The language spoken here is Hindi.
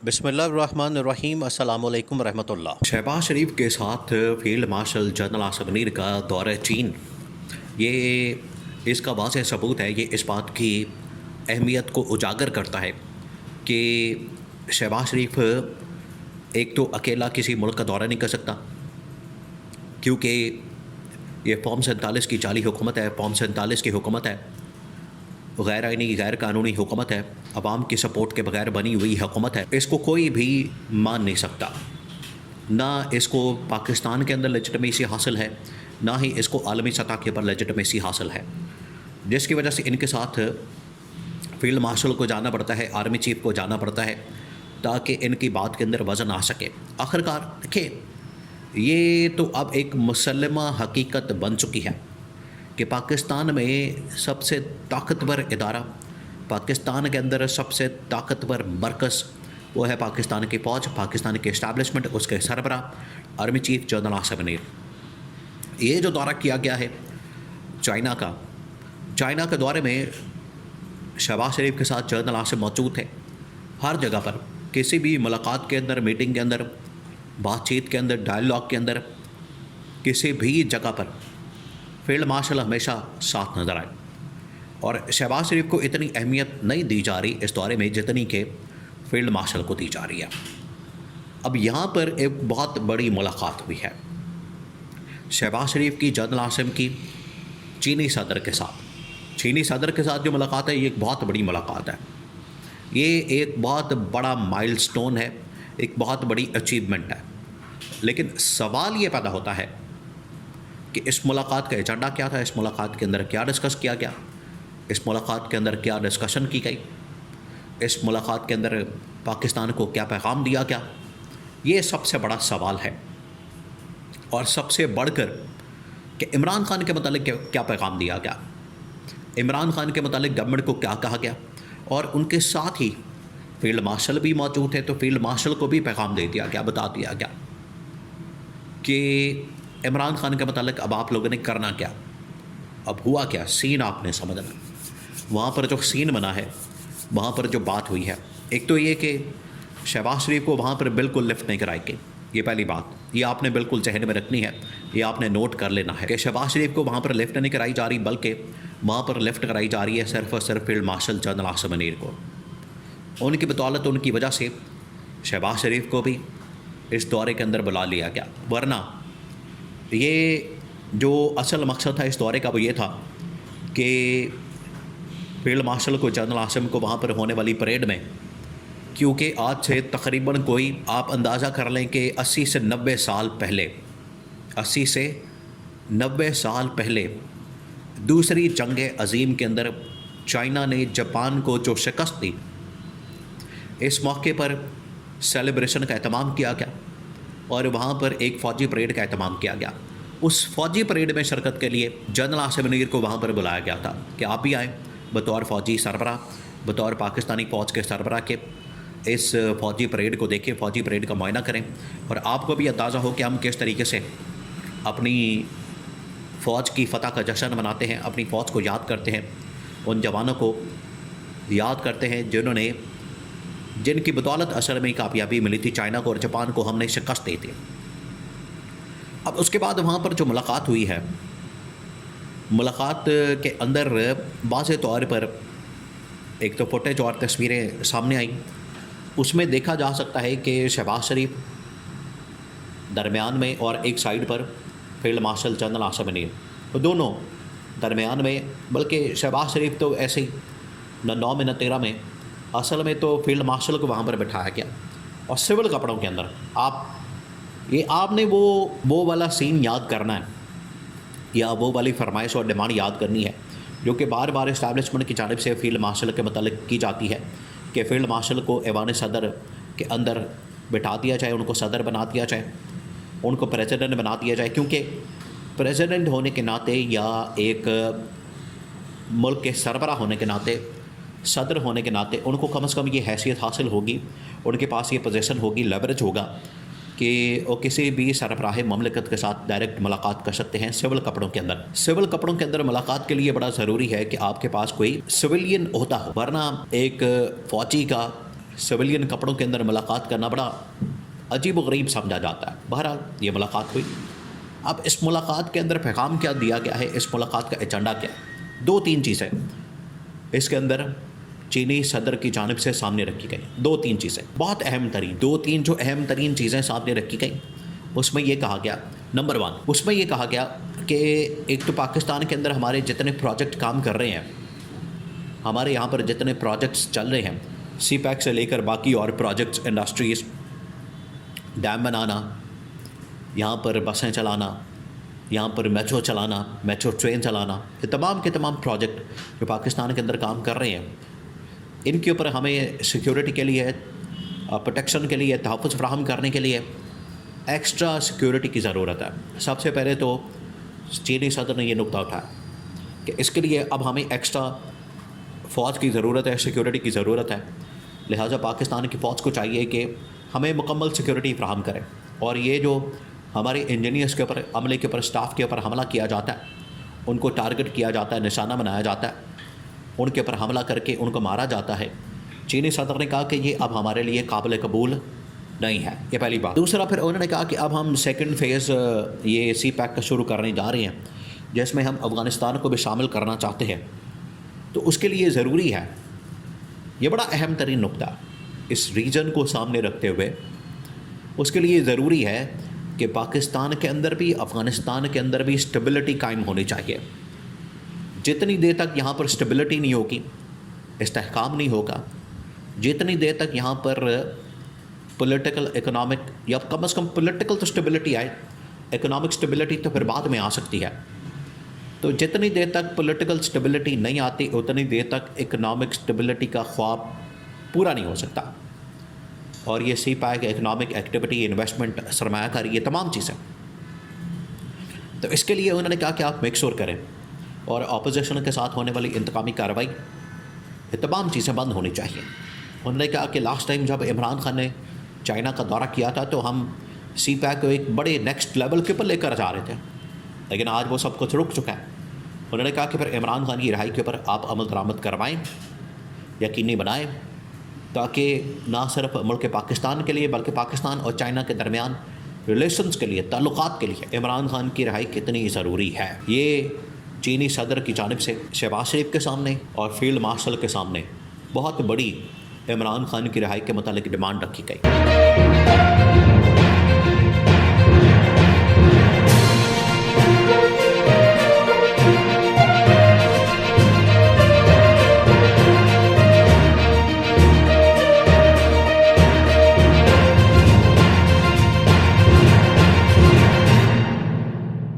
बिस्मिल्लाहिर्रहमानिर्रहीम अस्सलामुअलैकुम रहमतुल्लाह। शहबाज शरीफ के साथ field marshal general Asif Munir का दौरा चीन, ये इसका वाज़ह सबूत है। ये इस बात की अहमियत को उजागर करता है कि शहबाज शरीफ एक तो अकेला किसी मुल्क का दौरा नहीं कर सकता, क्योंकि ये फॉर्म 47 की जाली हुकूमत है, फॉर्म 47 की हुकूमत है, गैर आइनी गैर कानूनी हुकूमत है, अवाम की सपोर्ट के बगैर बनी हुई हुकूमत है। इसको कोई भी मान नहीं सकता। ना इसको पाकिस्तान के अंदर लेजिटमेसी हासिल है, ना ही इसको आलमी सतह के ऊपर लेजिटमेसी हासिल है, जिसकी वजह से इनके साथ फील्ड मार्शल को जाना पड़ता है, आर्मी चीफ को जाना पड़ता है, ताकि इनकी बात के अंदर वज़न आ सके। आखिरकार देखिए, ये तो अब एक मुसल्लमा हकीकत बन चुकी है कि पाकिस्तान में सबसे ताकतवर इदारा, पाकिस्तान के अंदर सबसे ताकतवर मरकज़ वो है पाकिस्तान की फ़ौज, पाकिस्तान की इस्टेब्लिशमेंट, उसके सरबराह army chief general Asif Munir. ये जो दौरा किया गया है चाइना के दौरे में शहबाज शरीफ के साथ जनरल आसिफ मौजूद थे। हर जगह पर किसी भी मुलाकात के अंदर, मीटिंग के अंदर, बातचीत के अंदर, डायलॉग के अंदर, किसी भी जगह पर फील्ड मार्शल हमेशा साथ नज़र आए। और शहबाज शरीफ को इतनी अहमियत नहीं दी जा रही इस दौरे में जितनी कि फील्ड मार्शल को दी जा रही है। अब यहाँ पर एक बहुत बड़ी मुलाकात हुई है शहबाज शरीफ की जनरल आसिफ की चीनी सदर के साथ। चीनी सदर के साथ जो मुलाकात है, ये एक बहुत बड़ी मुलाकात है। ये एक बहुत बड़ा माइलस्टोन है, एक बहुत बड़ी अचीवमेंट है। लेकिन सवाल ये पैदा होता है कि इस मुलाकात का एजेंडा क्या था, इस मुलाकात के अंदर क्या डिस्कस किया गया, इस मुलाकात के अंदर क्या डिस्कशन की गई, इस मुलाकात के अंदर पाकिस्तान को क्या पैगाम दिया गया। ये सबसे बड़ा सवाल है। और सबसे बढ़कर कि इमरान खान के मतलब क्या पैगाम दिया गया, इमरान खान के मतलब गवर्नमेंट को क्या कहा गया। और उनके साथ ही फील्ड मार्शल भी मौजूद है, तो फील्ड मार्शल को भी पैगाम दे दिया गया, बता दिया गया कि इमरान खान के मतलब अब आप लोगों ने करना क्या, अब हुआ क्या, सीन आपने समझना। वहाँ पर जो सीन बना है, वहाँ पर जो बात हुई है, एक तो ये कि शहबाज शरीफ को वहाँ पर बिल्कुल लिफ्ट नहीं कराएंगे। ये पहली बात, ये आपने बिल्कुल जहन में रखनी है, ये आपने नोट कर लेना है कि शहबाज शरीफ को वहाँ पर लिफ्ट नहीं कराई जा रही, बल्कि वहाँ पर लिफ्ट कराई जा रही है सिर्फ और सिर्फ field marshal general Asif Munir को। उनकी बदौलत, उनकी वजह से शहबाज शरीफ को भी इस दौरे के अंदर बुला लिया गया। वरना ये जो असल मकसद था इस दौरे का, वो ये था कि फील्ड मार्शल को, जनरल आसिफ को वहाँ पर होने वाली परेड में, क्योंकि आज से तकरीबन कोई आप अंदाज़ा कर लें कि 80 से 90 साल पहले, 80 से 90 साल पहले दूसरी जंग अज़ीम के अंदर चाइना ने जापान को जो शिकस्त दी, इस मौके पर सेलिब्रेशन का एहतमाम किया गया और वहाँ पर एक फ़ौजी परेड का एहतमाम किया गया। उस फ़ौजी परेड में शिरकत के लिए जनरल आसिफ मुनीर को वहाँ पर बुलाया गया था कि आप भी आएँ बतौर फ़ौजी सरबराह, बतौर पाकिस्तानी फ़ौज के सरबराह के इस फ़ौजी परेड को देखें, फ़ौजी परेड का मुआयना करें, और आपको भी अंदाज़ा हो कि हम किस तरीके से अपनी फ़ौज की फ़तह का जश्न मनाते हैं, अपनी फ़ौज को याद करते हैं, उन जवानों को याद करते हैं जिनकी बदौलत असल में कामयाबी मिली थी चाइना को और जापान को हमने शिकस्त दी थी। अब उसके बाद वहाँ पर जो मुलाकात हुई है, मुलाकात के अंदर वाज़े तौर पर एक तो फुटेज और तस्वीरें सामने आई, उसमें देखा जा सकता है कि शहबाज शरीफ दरमियान में और एक साइड पर field marshal general Asif Munir, तो दोनों दरमियान में। बल्कि शहबाज शरीफ तो ऐसे ही न 9 में न 13 में, असल में तो फील्ड मार्शल को वहाँ पर बैठाया गया और सिविल कपड़ों के अंदर। आपने वो वाला सीन याद करना है, या वो वाली फरमाइश और डिमांड याद करनी है जो कि बार बार इस्टेब्लिशमेंट की जानिब से फील्ड मार्शल के मतलब की जाती है कि फ़ील्ड मार्शल को ऐवान सदर के अंदर बिठा दिया जाए, उनको सदर बना दिया जाए, उनको प्रेसिडेंट बना दिया जाए। क्योंकि प्रेसिडेंट होने के नाते या एक मुल्क के सरबराह होने के नाते, सदर होने के नाते उनको कम से कम ये हैसियत हासिल होगी, उनके पास ये पोजीशन होगी, लेवरेज होगा कि वो किसी भी सरबराह ममलिकत के साथ डायरेक्ट मुलाकात कर सकते हैं सिविल कपड़ों के अंदर। सिविल कपड़ों के अंदर मुलाकात के लिए बड़ा ज़रूरी है कि आपके पास कोई सिविलियन होता हो, वरना एक फ़ौजी का सिविलियन कपड़ों के अंदर मुलाकात करना बड़ा अजीब व गरीब समझा जाता है। बहरहाल ये मुलाकात हुई। अब इस मुलाकात के अंदर पैगाम क्या दिया गया है, इस मुलाकात का एजेंडा क्या है? 2-3 चीज़ें इसके अंदर चीनी सदर की जानिब से सामने रखी गई। 2-3 चीज़ें बहुत अहम तरीन, 2-3 जो अहम तरीन चीज़ें सामने रखी गई। उसमें ये कहा गया, नंबर 1 उसमें ये कहा गया कि एक तो पाकिस्तान के अंदर हमारे जितने प्रोजेक्ट काम कर रहे हैं, हमारे यहाँ पर जितने प्रोजेक्ट्स चल रहे हैं, CPEC से लेकर बाकी और प्रोजेक्ट्स, इंडस्ट्रीज़, डैम बनाना, यहाँ पर बसें चलाना, यहाँ पर मेट्रो चलाना, मेट्रो ट्रेन चलाना, ये तमाम के तमाम प्रोजेक्ट जो पाकिस्तान के अंदर काम कर रहे हैं, इनके ऊपर हमें सिक्योरिटी के लिए, प्रोटेक्शन के लिए, तहफ़्फ़ुज़ फ़राहम करने के लिए एक्स्ट्रा सिक्योरिटी की ज़रूरत है। सबसे पहले तो चीनी सदर ने ये नुकता उठाया कि इसके लिए अब हमें एक्स्ट्रा फ़ौज की ज़रूरत है, सिक्योरिटी की ज़रूरत है। लिहाजा पाकिस्तान की फ़ौज को चाहिए कि हमें मुकम्मल सिक्योरिटी फ़राहम करें। और ये जो हमारे इंजीनियर्स के ऊपर, अमले के ऊपर, स्टाफ के ऊपर हमला किया जाता है, उनको टारगेट किया जाता है, निशाना बनाया जाता है, उनके ऊपर हमला करके उनको मारा जाता है, चीनी सदर ने कहा कि ये अब हमारे लिए काबिल कबूल नहीं है। ये पहली बात। दूसरा, फिर उन्होंने कहा कि अब हम सेकंड फेज़ ये CPEC का शुरू करने जा रहे हैं, जिसमें हम अफ़गानिस्तान को भी शामिल करना चाहते हैं। तो उसके लिए ज़रूरी है, ये बड़ा अहम तरीन नुकता इस रीजन को सामने रखते हुए, उसके लिए ज़रूरी है कि पाकिस्तान के अंदर भी, अफ़गानिस्तान के अंदर भी स्टेबिलिटी कायम होनी चाहिए। जितनी देर तक यहाँ पर स्टेबिलिटी नहीं होगी, इस्तेहकाम नहीं होगा, जितनी देर तक यहाँ पर पॉलिटिकल, इकोनॉमिक, या कम से कम पॉलिटिकल तो स्टेबिलिटी आए, इकोनॉमिक स्टेबिलिटी तो फिर बाद में आ सकती है। तो जितनी देर तक पॉलिटिकल स्टेबिलिटी नहीं आती, उतनी देर तक इकोनॉमिक स्टेबिलिटी का ख्वाब पूरा नहीं हो सकता। और ये CPEC, इकोनॉमिक एक्टिविटी, इन्वेस्टमेंट, सरमायाकारी, ये तमाम चीज़ें, तो इसके लिए उन्होंने कहा कि आप मेक श्योर करें और अपोजिशन के साथ होने वाली इंतकामी कार्रवाई, ये तमाम चीज़ें बंद होनी चाहिए। उन्होंने कहा कि लास्ट टाइम जब इमरान खान ने चाइना का दौरा किया था तो हम CPEC को एक बड़े नेक्स्ट लेवल के ऊपर लेकर जा रहे थे, लेकिन आज वो सब कुछ रुक चुका है। उन्होंने कहा कि फिर इमरान खान की रिहाई के ऊपर आप अमल दरामद करवाएँ, यकीनी बनाएँ, ताकि ना सिर्फ मुल्क पाकिस्तान के लिए बल्कि पाकिस्तान और चाइना के दरमियान रिलेशंस के लिए, ताल्लुकात के लिए इमरान खान की रिहाई कितनी ज़रूरी है। ये चीनी सदर की जानिब से शहबाज शरीफ के सामने और फील्ड मार्शल के सामने बहुत बड़ी इमरान खान की रिहाई के मुतालिक डिमांड रखी गई।